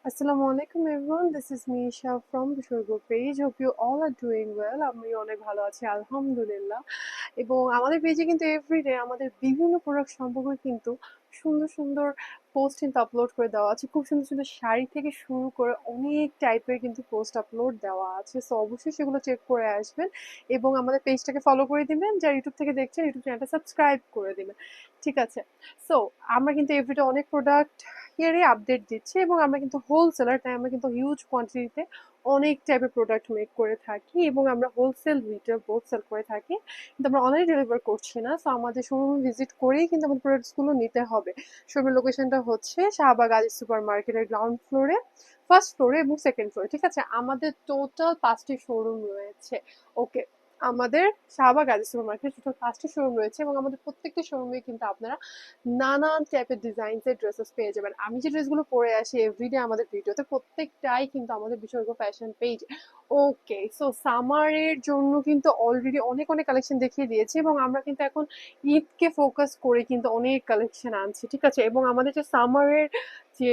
Assalamu alaikum everyone. This is Misha from the Shogo page. Hope you all are doing well. আমি অনেক ভালো আছি আলহামদুলিল্লাহ। এবং আমাদের পেজে কিন্তু এভরিডে আমাদের বিভিন্ন প্রোডাক্ট সম্পর্কে কিন্তু সুন্দর সুন্দর পোস্ট কিন্তু আপলোড করে দেওয়া আছে। খুব সুন্দর সুন্দর শাড়ি থেকে শুরু করে অনেক টাইপের কিন্তু পোস্ট আপলোড দেওয়া আছে। সো অবশ্যই সেগুলো চেক করে আসবেন এবং আমাদের পেজটাকে ফলো করে দিবেন। যারা ইউটিউব থেকে দেখছেন ইউটিউব চ্যানেলটা সাবস্ক্রাইব করে দিবেন। ঠিক আছে। সো আমরা কিন্তু এভরিডে অনেক প্রোডাক্ট এরই আপডেট দিচ্ছি এবং আমরা কিন্তু হোলসেলার, তাই আমরা কিন্তু হিউজ কোয়ান্টিটিতে অনেক টাইপের প্রোডাক্ট মেক করে থাকি এবং আমরা হোলসেল রিটেল বোথ সেল করে থাকি, কিন্তু আমরা অনলাইনে ডেলিভার করছি না। সো আমাদের শোরুম ভিজিট করেই কিন্তু আমাদের প্রোডাক্টসগুলো নিতে হবে। শোরুমের লোকেশনটা হচ্ছে শাহবাগ আলী সুপার মার্কেটের গ্রাউন্ড ফ্লোরে, ফার্স্ট ফ্লোরে এবং সেকেন্ড ফ্লোরে। ঠিক আছে, আমাদের টোটাল 5টি শোরুম রয়েছে। ওকে, আমাদের Shahbag Ali super market total 5টি শোরুম রয়েছে এবং আমাদের প্রত্যেকটি শোরুমে কিন্তু আপনারা নানান টাইপের ডিজাইনসের ড্রেসেস পেয়ে যাবেন। আমি যে ড্রেসগুলো পরে আসি এভরিডে আমাদের ভিডিওতে, প্রত্যেকটাই কিন্তু আমাদের বিসর্গ ফ্যাশন পেজ। ওকে, সো সামারের জন্য কিন্তু অলরেডি অনেক অনেক কালেকশন দেখিয়ে দিয়েছি এবং আমরা কিন্তু এখন ঈদকে ফোকাস করে কিন্তু অনেক কালেকশন আনছি। ঠিক আছে, এবং আমাদের যে সামারের যে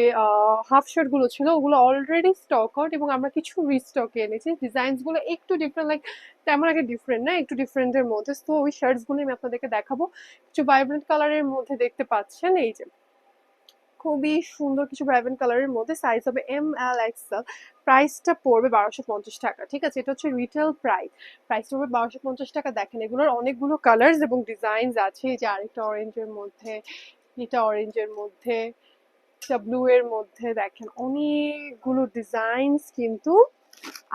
হাফ শার্ট গুলো ছিল ওগুলো অলরেডি স্টক আউট এবং আমরা কিছু রিস্টকে এনেছি। ডিজাইনস গুলো একটু ডিফারেন্ট, লাইক তেমন আগে ডিফারেন্ট না, একটু ডিফারেন্টের মধ্যে। তো ওই শার্টস গুলো আমি আপনাদেরকে দেখাবো। কিছু ভাইব্রেন্ট কালারের মধ্যে দেখতে পাচ্ছেন, এই যে খুবই সুন্দর কিছু ভাইব্রেন্ট কালারের মধ্যে, সাইজ হবে ML XL। প্রাইসটা পড়বে 1250 টাকা। ঠিক আছে, এটা হচ্ছে রিটেল প্রাইস। প্রাইস পড়বে 1250 টাকা। দেখেন এগুলোর অনেকগুলো কালার্স এবং ডিজাইনস আছে। এই যে আরেকটা অরেঞ্জের মধ্যে, এটা অরেঞ্জের মধ্যে, এটা ব্লু এর মধ্যে, দেখেন অনেকগুলো ডিজাইনস কিন্তু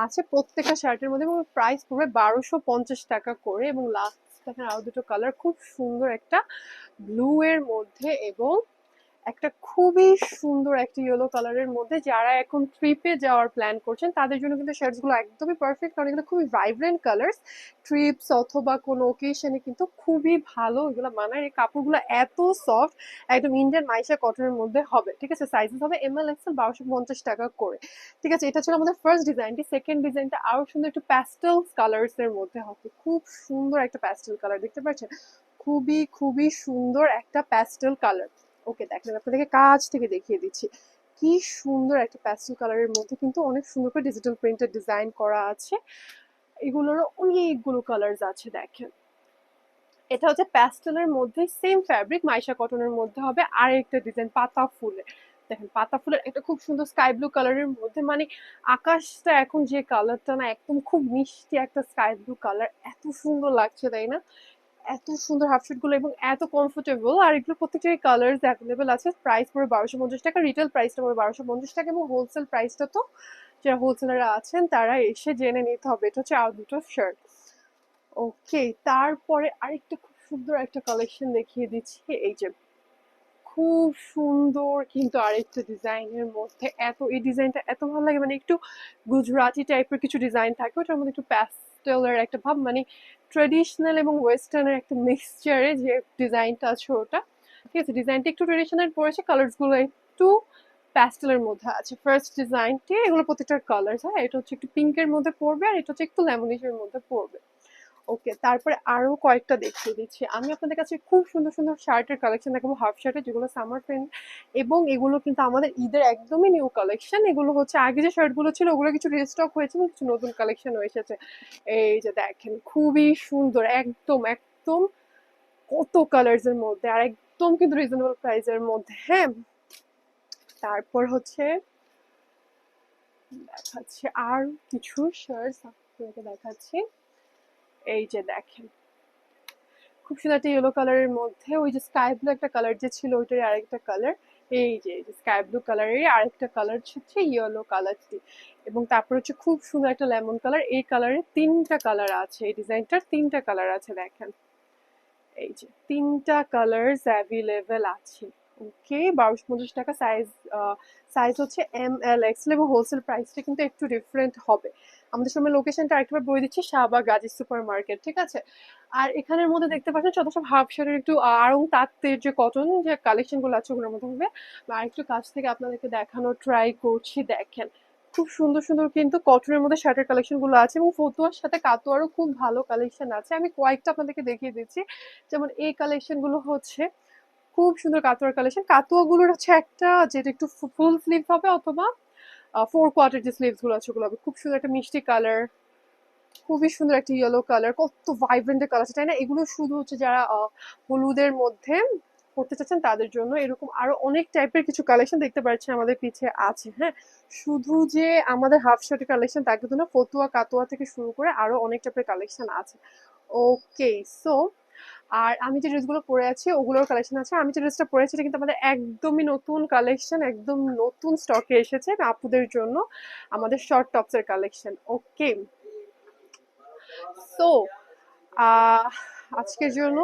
আছে প্রত্যেকটা শার্টের মধ্যে এবং প্রাইস পড়বে 1250 টাকা করে। এবং লাস্ট দেখেন আরো দুটো কালার, খুব সুন্দর একটা ব্লু এর মধ্যে এবং একটা খুবই সুন্দর একটা ইয়েলো কালারের মধ্যে। যারা এখন ট্রিপে যাওয়ার প্ল্যান করছেন তাদের জন্য কিন্তু শার্টস গুলো একদমই পারফেক্ট, কারণ এগুলো খুবই ভাইব্রেন্ট কালার্স। ট্রিপস অথবা কোনো ওকেশনে কিন্তু খুবই ভালো এগুলো মানায়। এই কাপড়গুলো এত সফট, একদম ইন্ডিয়ান মাইশা কটনের মধ্যে হবে। ঠিক আছে, সাইজেস হবে ML XL, 1250 টাকা করে। ঠিক আছে, এটা ছিল আমাদের ফার্স্ট ডিজাইনটি। সেকেন্ড ডিজাইনটা আরো সুন্দর, একটু প্যাস্টেল কালার্স এর মধ্যে হবে। খুব সুন্দর একটা প্যাস্টেল কালার, দেখতে পাচ্ছেন খুবই খুবই সুন্দর একটা প্যাস্টেল কালার। ওকে, দেখেন আমি আপনাদেরকে কাছ থেকে দেখিয়ে দিচ্ছি কি সুন্দর একটা প্যাস্টেল কালারের মধ্যে কিন্তু অনেক সুন্দর করে ডিজিটাল প্রিন্টের ডিজাইন করা আছে। এগুলোরও অনেকগুলো কালার্স আছে। দেখেন এটা হচ্ছে প্যাস্টেলের মধ্যে সেম ফ্যাব্রিক মাইশা কটনের মধ্যে হবে। আর একটা ডিজাইন পাতা ফুলের, দেখেন পাতা ফুলের একটা খুব সুন্দর স্কাই ব্লু কালারের মধ্যে, মানে আকাশটা এখন যে কালারটা না, একদম খুব মিষ্টি একটা স্কাই ব্লু কালার, এত সুন্দর লাগছে তাই না? এত সুন্দর হাফ শার্ট গুলো এবং এত কমফোর্টেবল। আর এগুলো প্রত্যেকটাই কালার্স অ্যাভেলেবেল আছে। প্রাইস পড়বে 1250 টাকা, রিটেল প্রাইসটা পড়বে 1250 টাকা এবং হোলসেল প্রাইসটা তো যারা হোলসেলাররা আছেন তারা এসে জেনে নিতে হবে। এটা হচ্ছে আর দুটো শার্ট। ওকে, তারপরে আরেকটা খুব সুন্দর একটা কালেকশন দেখিয়ে দিচ্ছি। এই যে খুব সুন্দর কিন্তু আরেকটা ডিজাইনের মধ্যে, এত এই ডিজাইনটা এত ভালো লাগে, মানে একটু গুজরাটি টাইপের কিছু ডিজাইন থাকে, ওটার মধ্যে একটু প্যাস্টেলের একটা ভাব, মানে ট্রেডিশনাল এবং ওয়েস্টার্নের একটা মিক্সচারে যে ডিজাইনটা আছে ওটা। ঠিক আছে, ডিজাইনটা একটু ট্রেডিশনাল পড়েছে, কালার্স গুলো একটু প্যাস্টেলের মধ্যে আছে। ফার্স্ট ডিজাইনটি, এগুলো প্রত্যেকটার কালার, হ্যাঁ এটা হচ্ছে একটু পিঙ্কের মধ্যে পড়বে আর এটা হচ্ছে একটু লেমনিশের মধ্যে পড়বে। ওকে, তারপরে আরো কয়েকটা দেখিয়ে দিচ্ছি আমি আপনাদের কাছে। খুব সুন্দর সুন্দর শার্টের কালেকশন দেখাবো, হাফ শার্টের, যেগুলো সামার ফ্রেন্ড এবং এগুলো কিন্তু আমাদের ঈদের একদমই নিউ কালেকশন। এগুলো হচ্ছে আগে যে শার্ট গুলো ছিল ওগুলো কিছু রিস্টক হয়েছে এবং কিছু নতুন কালেকশন এসেছে। এই যে দেখেন খুবই সুন্দর, একদম একদম কত কালার্স এর মধ্যে আর একদম কিন্তু রিজনেবল প্রাইসের মধ্যে। হ্যাঁ, তারপর হচ্ছে দেখাচ্ছি আর কিছু শার্টস আপনাকে দেখাচ্ছি। এই যে দেখেন খুব সুন্দর একটা ইয়েলো কালারের মধ্যে, ওই যে স্কাই ব্লু একটা কালার যে ছিল ওইটারই আরেকটা কালার। এই যে স্কাই ব্লু কালারেরই আরেকটা কালার হচ্ছে ইয়েলো কালারটি। এবং তারপর হচ্ছে খুব সুন্দর একটা লেমন কালার। এই কালারের তিনটা কালার আছে, এই ডিজাইনটার তিনটা কালার আছে। দেখেন এই যে তিনটা কালার্স অ্যাভেলেবেল আছে। ওকে, 1250 টাকা। সাইজ সাইজ হচ্ছে ML XL এবং হোলসেল প্রাইসটা কিন্তু একটু ডিফারেন্ট হবে। আমাদের সময় লোকেশনটা আরেকবার বলে দিচ্ছি, শাহবাগ গাজী সুপার মার্কেট। ঠিক আছে, আর এখানের মধ্যে দেখতে পাচ্ছেন যত সব হাফ শার্টের একটু আড়ং তাঁতের যে কটন যে কালেকশন গুলো আছে ওগুলোর মধ্যে হবে। আর একটু কাছ থেকে আপনাদেরকে দেখানোর ট্রাই করছি। দেখেন খুব সুন্দর সুন্দর কিন্তু কটনের মধ্যে শার্টের কালেকশন গুলো আছে এবং ফতুয়ার সাথে কাতোয়ারও খুব ভালো কালেকশন আছে। আমি কয়েকটা আপনাদেরকে দেখিয়ে দিচ্ছি। যেমন এই কালেকশন গুলো হচ্ছে খুব সুন্দর কাতোয়ার কালেকশন। কাতোয়া গুলোর হচ্ছে একটা যেটা একটু ফুল স্লিভ হবে অথবা ফোর কোয়ার্টার যে স্লিভস গুলো আছে ওগুলো হবে খুব সুন্দর একটা মিষ্টি কালার, খুবই সুন্দর একটা ইয়েলো কালার, কত ভাইব্রেন্ট কালার আছে তাই না? এগুলো শুধু হচ্ছে যারা হলুদের মধ্যে পড়তে চাচ্ছেন তাদের জন্য। এরকম আরো অনেক টাইপের কিছু কালেকশন দেখতে পাচ্ছি আমাদের পিছে আছে। হ্যাঁ, শুধু যে আমাদের হাফ শার্টের কালেকশন তা কিন্তু না, ফতুয়া কাতোয়া থেকে শুরু করে আরো অনেক টাইপের কালেকশন আছে। ওকে, সো আর আমি যে ড্রেসগুলো পরে আছি ওগুলোর কালেকশন আছে। আমি যে ড্রেসটা পরেছি এটা কিন্তু আমাদের একদমই নতুন কালেকশন, একদম নতুন স্টকে এসেছে আপুদের জন্য, আমাদের শর্ট টপস এর কালেকশন। ওকে, সো আজকের জন্য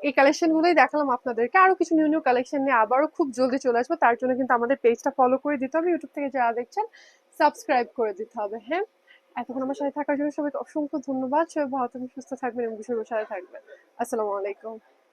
এই কালেকশন গুলোই দেখালাম আপনাদেরকে। আরো কিছু নিউ নিউ কালেকশন নিয়ে আবারও খুব জলদি চলে আসবো। তার জন্য কিন্তু আমাদের পেজটা ফলো করে দিতে হবে, ইউটিউব থেকে যারা দেখছেন সাবস্ক্রাইব করে দিতে হবে। হ্যাঁ, এতক্ষণ আমার সাথে থাকার জন্য সবাইকে অসংখ্য ধন্যবাদ। সবাই ভালো থাকবেন, সুস্থ থাকবেন এবং বিষয়ের সাথে থাকবেন। আসসালামু আলাইকুম।